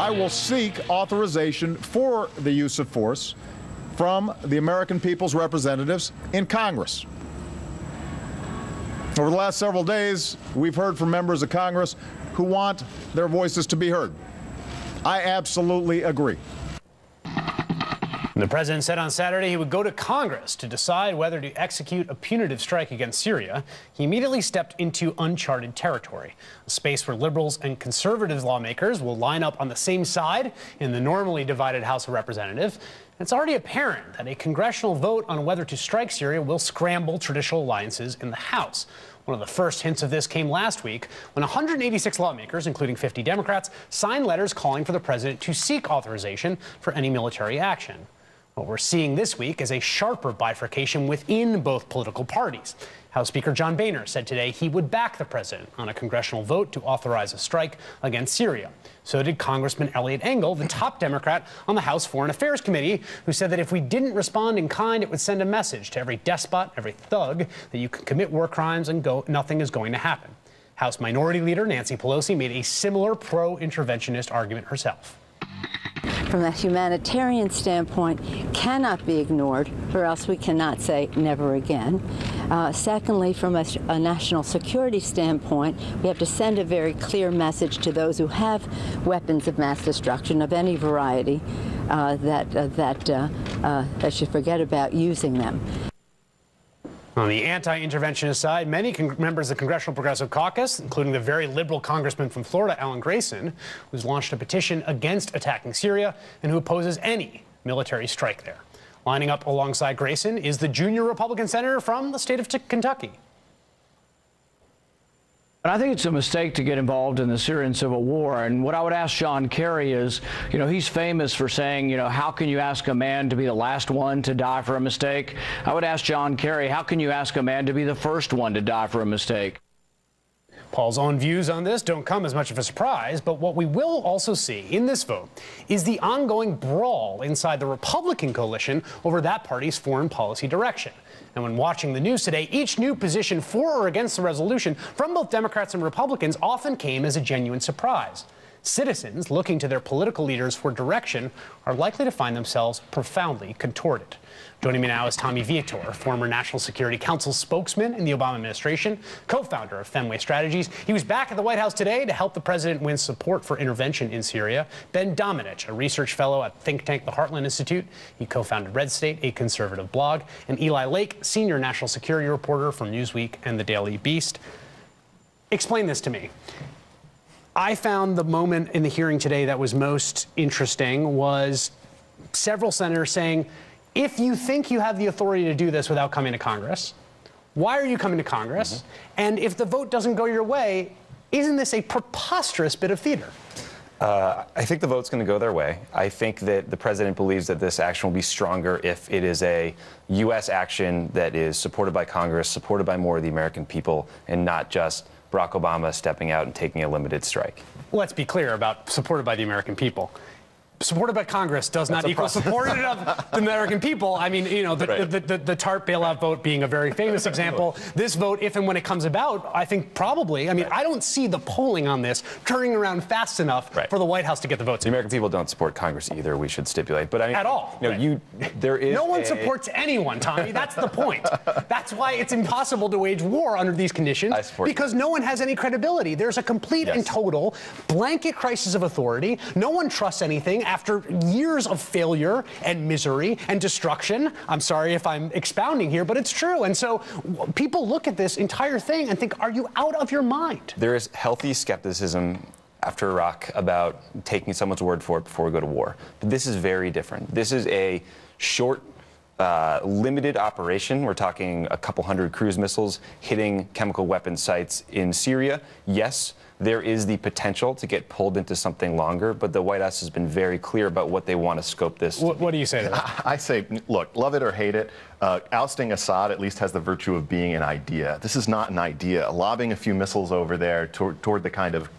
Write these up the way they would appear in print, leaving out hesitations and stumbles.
I will seek authorization for the use of force from the American people's representatives in Congress. Over the last several days, we've heard from members of Congress who want their voices to be heard. I absolutely agree. The president said on Saturday he would go to Congress to decide whether to execute a punitive strike against Syria. He immediately stepped into uncharted territory, a space where liberals and conservative lawmakers will line up on the same side in the normally divided House of Representatives. It's already apparent that a congressional vote on whether to strike Syria will scramble traditional alliances in the House. One of the first hints of this came last week when 186 lawmakers, including 50 Democrats, signed letters calling for the president to seek authorization for any military action. What we're seeing this week is a sharper bifurcation within both political parties. House Speaker John Boehner said today he would back the president on a congressional vote to authorize a strike against Syria. So did Congressman Eliot Engel, the top Democrat on the House Foreign Affairs Committee, who said that if we didn't respond in kind, it would send a message to every despot, every thug, that you can commit war crimes and nothing is going to happen. House Minority Leader Nancy Pelosi made a similar pro-interventionist argument herself. From a humanitarian standpoint, cannot be ignored, or else we cannot say never again. Secondly, from a national security standpoint, we have to send a very clear message to those who have weapons of mass destruction of any variety that should forget about using them. On the anti-interventionist side, many members of the Congressional Progressive Caucus, including the very liberal congressman from Florida, Alan Grayson, who's launched a petition against attacking Syria and who opposes any military strike there. Lining up alongside Grayson is the junior Republican senator from the state of Kentucky. I think it's a mistake to get involved in the Syrian civil war. And what I would ask John Kerry is, he's famous for saying, how can you ask a man to be the last one to die for a mistake? I would ask John Kerry, how can you ask a man to be the first one to die for a mistake? Paul's own views on this don't come as much of a surprise, but what we will also see in this vote is the ongoing brawl inside the Republican coalition over that party's foreign policy direction. And when watching the news today, each new position for or against the resolution from both Democrats and Republicans often came as a genuine surprise. Citizens looking to their political leaders for direction are likely to find themselves profoundly contorted. Joining me now is Tommy Viator, former National Security Council spokesman in the Obama administration, co-founder of Fenway Strategies. He was back at the White House today to help the president win support for intervention in Syria. Ben Domenech, a research fellow at think tank the Heartland Institute. He co-founded Red State, a conservative blog. And Eli Lake, senior national security reporter from Newsweek and the Daily Beast. Explain this to me. I found the moment in the hearing today that was most interesting was several senators saying, if you think you have the authority to do this without coming to Congress, why are you coming to Congress? And if the vote doesn't go your way, isn't this a preposterous bit of theater? I think the vote's going to go their way. I think that the president believes that this action will be stronger if it is a U.S. action that is supported by Congress, supported by more of the American people, and not just Barack Obama stepping out and taking a limited strike. Let's be clear about supported by the American people. Supported by Congress does not equal supported of the American people. I mean, the TARP bailout vote being a very famous example. This vote, if and when it comes about, I think probably, I don't see the polling on this turning around fast enough for the White House to get the votes. The American people don't support Congress either, we should stipulate. But I mean, at all. There is no one supports anyone, Tommy. That's the point. That's why it's impossible to wage war under these conditions, because no one has any credibility. There's a complete and total blanket crisis of authority. No one trusts anything. After years of failure and misery and destruction. I'm sorry if I'm expounding here, but it's true. And so people look at this entire thing and think, are you out of your mind? There is healthy skepticism after Iraq about taking someone's word for it before we go to war. But this is very different. This is a short, limited operation. We're talking a couple hundred cruise missiles hitting chemical weapons sites in Syria. Yes, there is the potential to get pulled into something longer, but the White House has been very clear about what they want to scope this. What do you say to that? I say, look, love it or hate it. Ousting Assad at least has the virtue of being an idea. This is not an idea. Lobbing a few missiles over there toward the kind of,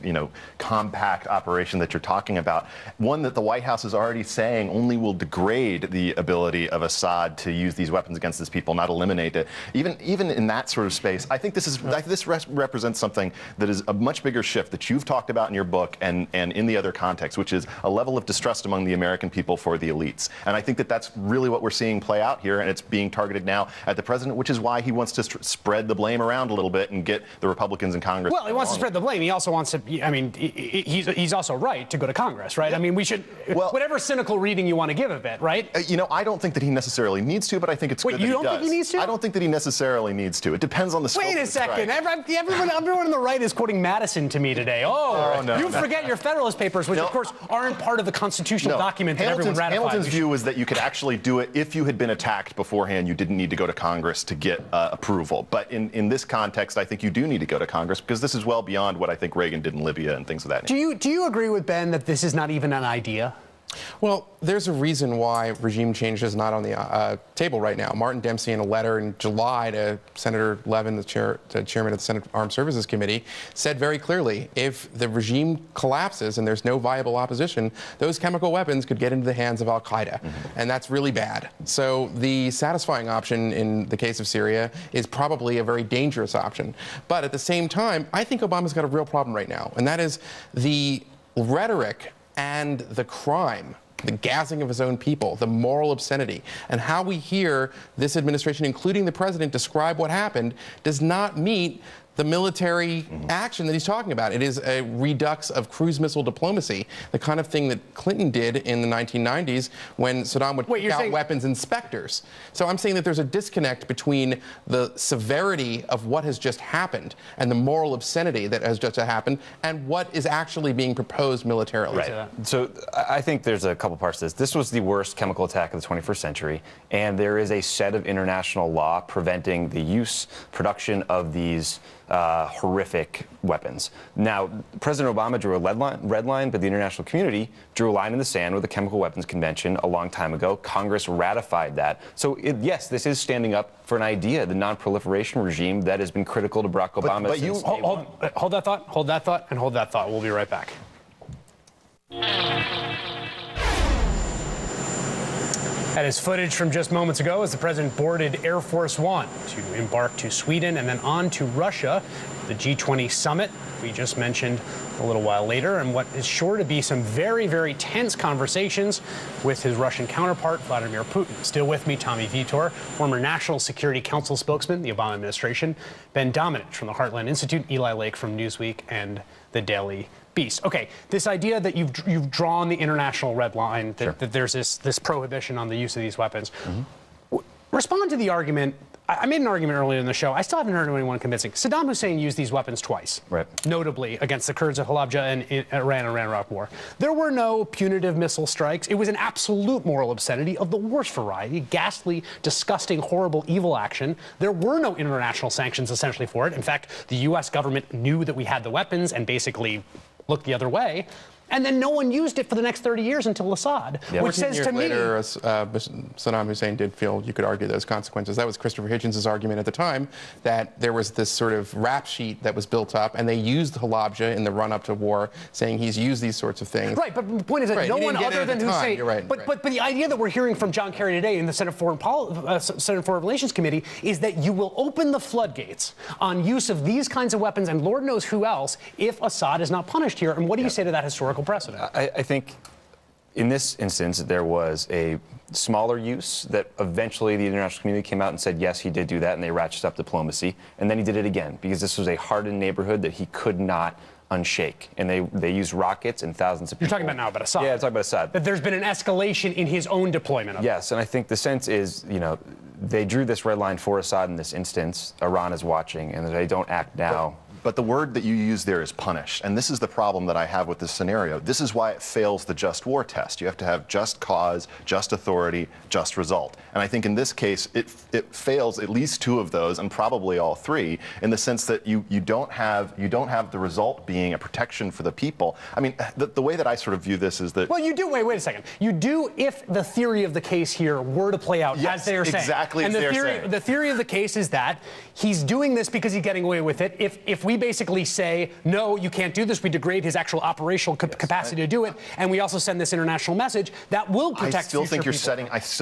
compact operation that you're talking about, one that the White House is already saying only will degrade the ability of Assad to use these weapons against his people, not eliminate it. Even in that sort of space, I think this represents something that is a much bigger shift that you've talked about in your book and in the other context, which is a level of distrust among the American people for the elites. And I think that that's really what we're seeing play out here, and it's being targeted now at the president, which is why he wants to spread the blame around a little bit and get the Republicans in Congress. Well, he wants to spread the blame. He also wants to, I mean, he's also right to go to Congress, right? I mean, we should, whatever cynical reading you want to give of it, right? You know, I don't think that he necessarily needs to, but I think it's good that he does. You don't think he needs to? I don't think that he necessarily needs to. It depends on the scope. Wait a second. Everyone on the right is quoting Madison to me today. You forget your Federalist Papers, which, of course, aren't part of the constitutional document that everyone ratified. Hamilton's view was that you could actually do it if you had been attacked beforehand. You didn't need to go to Congress to get approval. But in this context, I think you do need to go to Congress because this is well beyond what I think Reagan did in Libya and things of that nature. Do you agree with Ben that this is not even an idea? Well, there's a reason why regime change is not on the table right now. Martin Dempsey, in a letter in July to Senator Levin, the chairman of the Senate Armed Services Committee, said very clearly, if the regime collapses and there's no viable opposition, those chemical weapons could get into the hands of al-Qaeda. And that's really bad. So the satisfying option in the case of Syria is probably a very dangerous option. But at the same time, I think Obama's got a real problem right now, and that is the rhetoric and the crime, the gassing of his own people, the moral obscenity, and how we hear this administration, including the president, describe what happened does not meet the military action that he's talking about. It is a redux of cruise missile diplomacy, the kind of thing that Clinton did in the 1990s when Saddam would pick out weapons inspectors. So I'm saying that there's a disconnect between the severity of what has just happened and the moral obscenity that has just happened and what is actually being proposed militarily. Right. So I think there's a couple parts to this. This was the worst chemical attack of the 21st century, and there is a set of international law preventing the use, production of these horrific weapons. Now, President Obama drew a red line, but the international community drew a line in the sand with the Chemical Weapons Convention a long time ago. Congress ratified that. So, yes, this is standing up for an idea, the non-proliferation regime that has been critical to Barack Obama since day one. Hold that thought, hold that thought, and hold that thought. We'll be right back. That is footage from just moments ago as the president boarded Air Force One to embark to Sweden and then on to Russia, the G20 summit we just mentioned a little while later, and what is sure to be some very, very tense conversations with his Russian counterpart, Vladimir Putin. Still with me, Tommy Vitor, former National Security Council spokesman, the Obama administration, Ben Domenech from the Heartland Institute, Eli Lake from Newsweek and the Daily Beast. Okay, this idea that you've drawn the international red line, that there's this prohibition on the use of these weapons. Respond to the argument. I made an argument earlier in the show. I still haven't heard anyone convincing. Saddam Hussein used these weapons twice, notably against the Kurds at Halabja and in Iran-Iraq war. There were no punitive missile strikes. It was an absolute moral obscenity of the worst variety, ghastly, disgusting, horrible, evil action. There were no international sanctions essentially for it. In fact, the U.S. government knew that we had the weapons and basically looked the other way. And then no one used it for the next 30 years until Assad, which says to me... later, Saddam Hussein did feel you could argue those consequences. That was Christopher Hitchens' argument at the time, that there was this sort of rap sheet that was built up, and they used Halabja in the run-up to war, saying he's used these sorts of things. Right, but the point is that no one other than Hussein... But the idea that we're hearing from John Kerry today in the Senate Foreign Relations Committee is that you will open the floodgates on use of these kinds of weapons, and Lord knows who else, if Assad is not punished here. And what do you say to that historical precedent? I think in this instance, there was a smaller use that eventually the international community came out and said, yes, he did do that, and they ratcheted up diplomacy. And then he did it again because this was a hardened neighborhood that he could not unshake. And they used rockets and thousands of people. You're talking about now about Assad. Yeah, I'm talking about Assad. That there's been an escalation in his own deployment of Yes, and I think the sense is, they drew this red line for Assad in this instance. Iran is watching, and they don't act now. But the word that you use there is punish. And this is the problem that I have with this scenario. This is why it fails the just war test. You have to have just cause, just authority, just result. And I think in this case, it fails at least two of those, and probably all three, in the sense that you don't have the result being a protection for the people. I mean, the way that I sort of view this is that... Well, you do. Wait a second. You do if the theory of the case here were to play out as they're saying. Exactly as they're saying. The theory of the case is that he's doing this because he's getting away with it. If we we basically say, no, you can't do this. We degrade his actual operational capacity to do it, and we also send this international message that will protect I still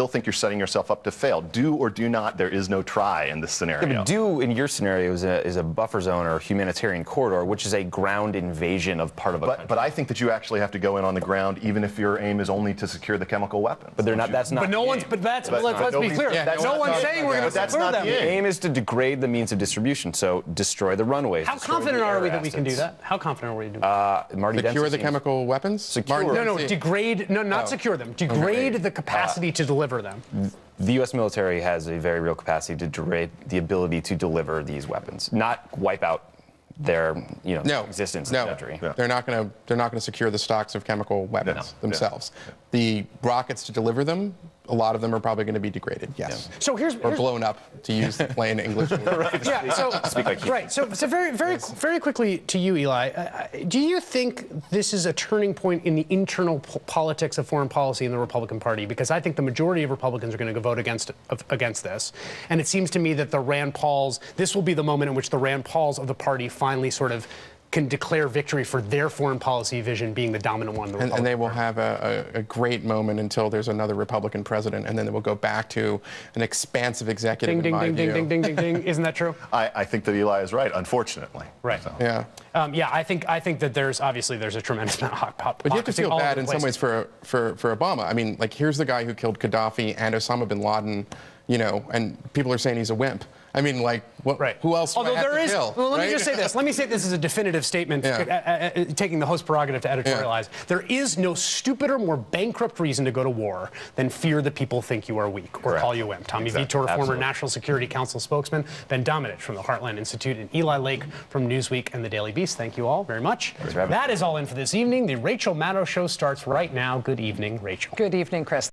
think you're setting yourself up to fail. Do or do not. There is no try in this scenario. Yeah, but do in your scenario is a buffer zone or humanitarian corridor, which is a ground invasion of part of a country. But I think that you actually have to go in on the ground, even if your aim is only to secure the chemical weapons. But they're not. That's not. But no one's. But that's. Let's be clear. No one's saying we're going to secure them. The aim is to degrade the means of distribution. So destroy the runways. How confident are we that we can do that? How confident are we to do that? Marty Secure Dempsey the chemical weapons? No, degrade. No, not secure them. Degrade the capacity to deliver them. The U.S. military has a very real capacity to degrade the ability to deliver these weapons, not wipe out their existence in the country. They're not going to secure the stocks of chemical weapons themselves. The rockets to deliver them, a lot of them are probably going to be degraded. Yes. So or blown up, to use plain English. Yeah. So right. So very quickly to you, Eli. Do you think this is a turning point in the internal politics of foreign policy in the Republican Party? Because I think the majority of Republicans are going to vote against this, and it seems to me that the Rand Pauls. This will be the moment in which the Rand Pauls of the party finally sort of can declare victory for their foreign policy vision being the dominant one. And they will have a great moment until there's another Republican president, and then they will go back to an expansive executive. Ding, ding, ding, ding, ding, ding, ding. Isn't that true? I think that Eli is right, unfortunately. Right. So. Yeah. Yeah, I think that there's a tremendous amount of hot pot. But you have to feel bad in some ways for Obama. I mean, like, here's the guy who killed Gaddafi and Osama bin Laden, and people are saying he's a wimp. I mean, like, who else would I have to kill? Well, let me just say this. Let me say this as a definitive statement, taking the host prerogative to editorialize. There is no stupider, more bankrupt reason to go to war than fear that people think you are weak or call you a wimp. Tommy Vitor, former National Security Council spokesman, Ben Domenech from the Heartland Institute, and Eli Lake from Newsweek and the Daily Beast. Thank you all very much. That is all in for this evening. The Rachel Maddow Show starts right now. Good evening, Rachel. Good evening, Chris.